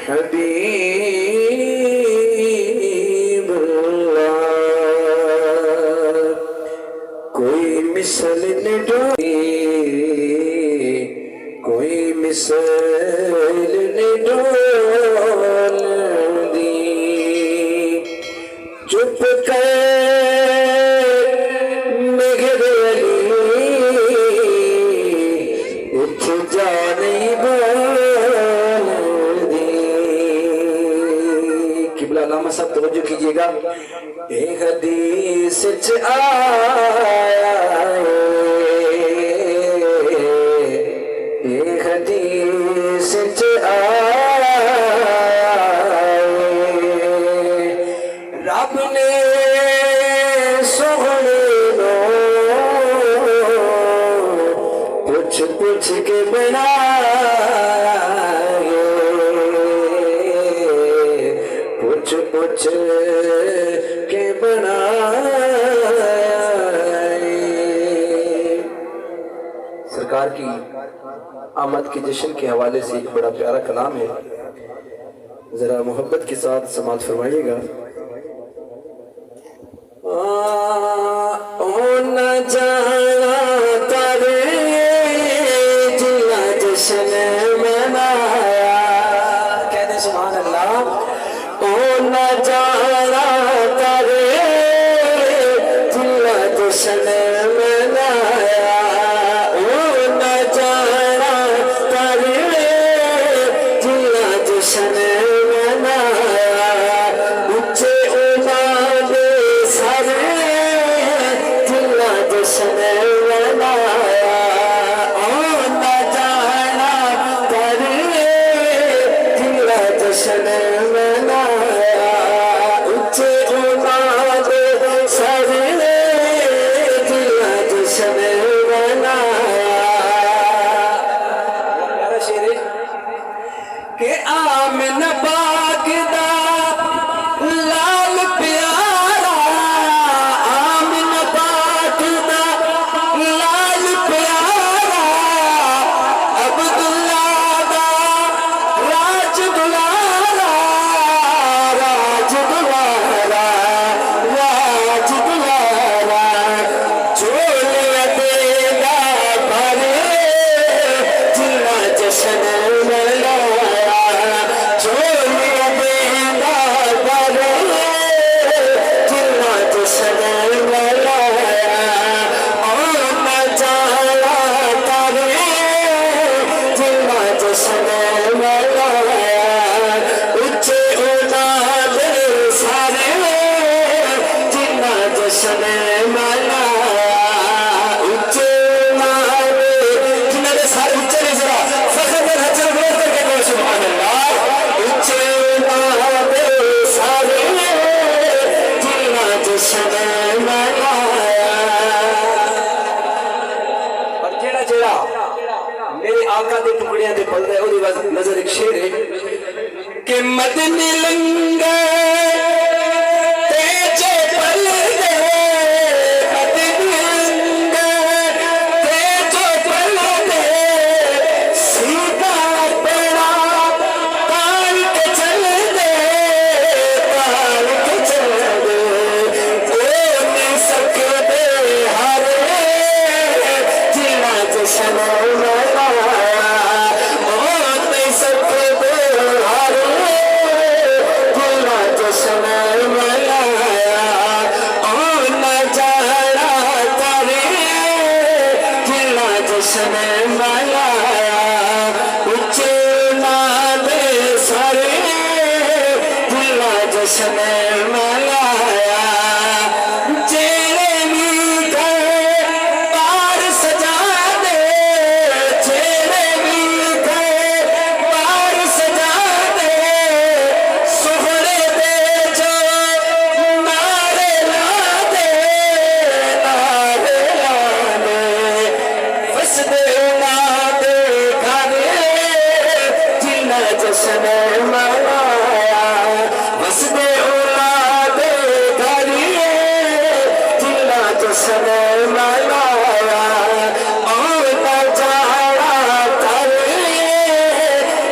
हबीबुल्लाह कोई मिसल न ढूंढी कोई मिसल न ढूंढी चुप कर मेघर अली उठ जा नहीं बोलदी किबला लामा साहब तवज्जो कीजिएगा एक हदीस च आया एक हदीस च आया रब ने सोहने नो पूछ पूछ के बनाया पूछ पूछ के बनाए सरकार की आमद के जश्न के हवाले से एक बड़ा प्यारा कलाम है, जरा मोहब्बत के साथ समाअत फरमाइएगा। ओ न जाना तारे जिला जश्न मनाया, कहते सुभान अल्लाह। ओ न जाना तारे जिला जश्न मनाया, ओ न जाना तारे जिला जश्न मनाया, उच्चे उन्होंने सारे जिला जश्न मनाया, ओ न जाना तारे जिला जश्न मनाया, उच्चे उन्होंने सारे जिला जश्न मनाया। मेरा शेर है कि आमिन पाक दा लाल प्यारा, आमिन पाक दा लाल प्यारा, अब्दुल्ला दा राज दुलारा, राज दुलारा, राज दुलारा, झोले देगा भरे जिला जश्न मनाया, झोले देगा भरे जिला जश्न मनाया, और न जाना तारे जिला जश्न मनाया, उच्चे उन्होंने सारे जिला जश्न मनाया, उच्चे उन्होंने जिन्होंने सारे उच्चे ने जरा फख्र में हजर बोल करके बोलो सुभान अल्लाह। उच्चे उन्होंने सारे जिला जश्न मनाया। और जेड़ा जेड़ा मेरे आका दे टुकड़ियां दे पल दे ओदी नजर एक शेर है कि मदनी लंगे तेजे पल दे, मदनी लंगे तेजे पल दे, सीधा पेड़ा ताल के चल दे, ताल के चल दे, ओ नहीं सकते हारे जिला जश्न मनाया, ओ नहीं सकते हारे जिला जश्न मनाया, ओ न जाना तारे जिला जश्न मनाया, उच्चे नाले सारे जिला जश्न मनाया, जेरे भी गए बार सजा दे, जेरे भी गए बार सजा दे, सोहरे दे जो नारे ला दे, नारे ला दे, बस दे ना दे घरे जिला जश्न मनाया, बस दे ना दे घरे जिला जश्न मनाया, और न जाना तारे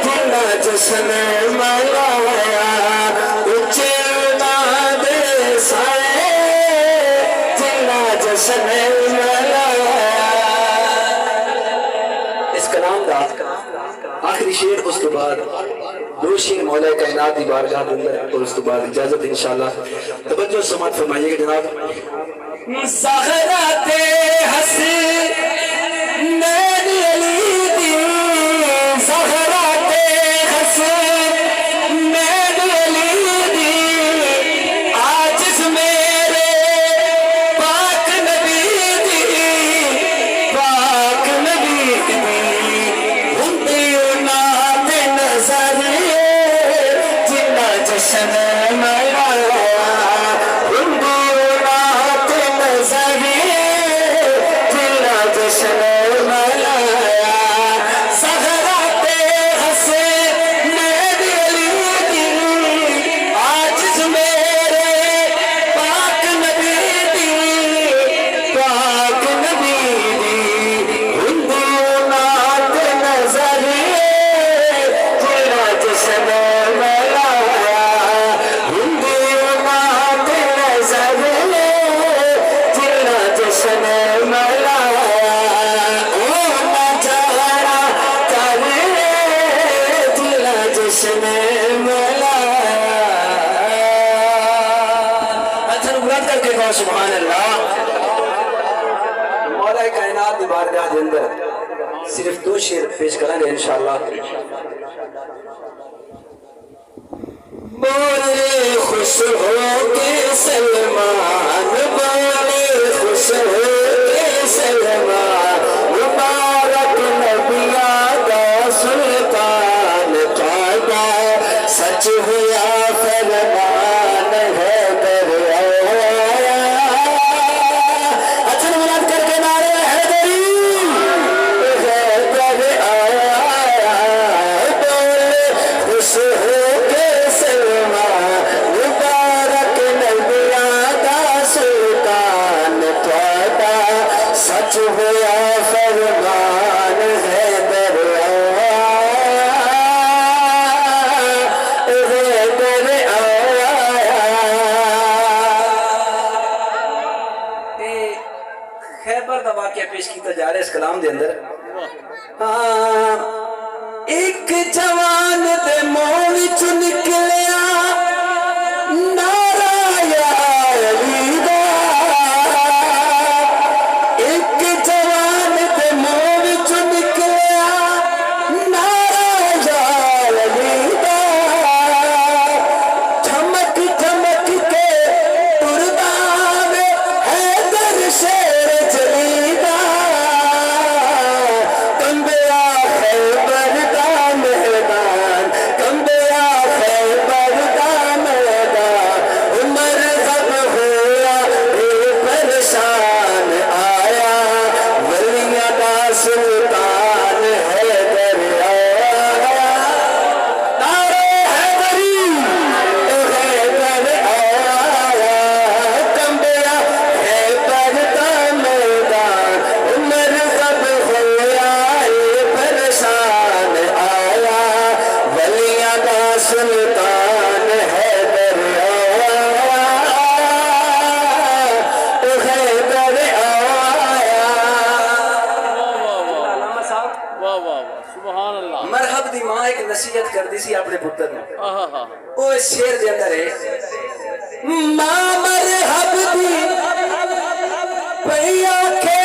जिला जश्न मलाया उच्चे दे साए जिन्ना जश्न मलाया। इस कलाम का आखिरी शेर, उसके बाद दो शेर मौला कायनात की बारगाह के अंदर, और उसके बाद इजाजत इंशाअल्लाह। तवज्जो समात फरमाइएगा जनाब। ज़हराते हसी नैनी अली दी, ज़हराते हसी नैनी अली दी, आजिज़ मेरे पाक नबी दी, पाक नबी दी हुंदी नात नज़रिए जिन्ना जश्न मनाया। सुभान अल्लाह। मौला कायनात की बारगाह के अंदर सिर्फ दो शेर पेश करेंगे इंशाअल्लाह। बोले खुश हो के सलमान, बोले खुश हो के सलमान, मुबारक नबिया का सुल्तान काबा, सच हुआ फरमान है पेश किया जा रहा है इस कलाम के अंदर। एक जवान दे मुंह विचों निकलिया नारा या अली दा, एक जवान दे मुंह विचों निकलिया नारा या अली दा, चमक चमक के तुरदा वे हैदर शेर जलीदा, मरहब दी मां एक नसीहत कर दी सी अपने पुत्र ने। ओ शेर दे अंदर है, मां मरहब दी भैया के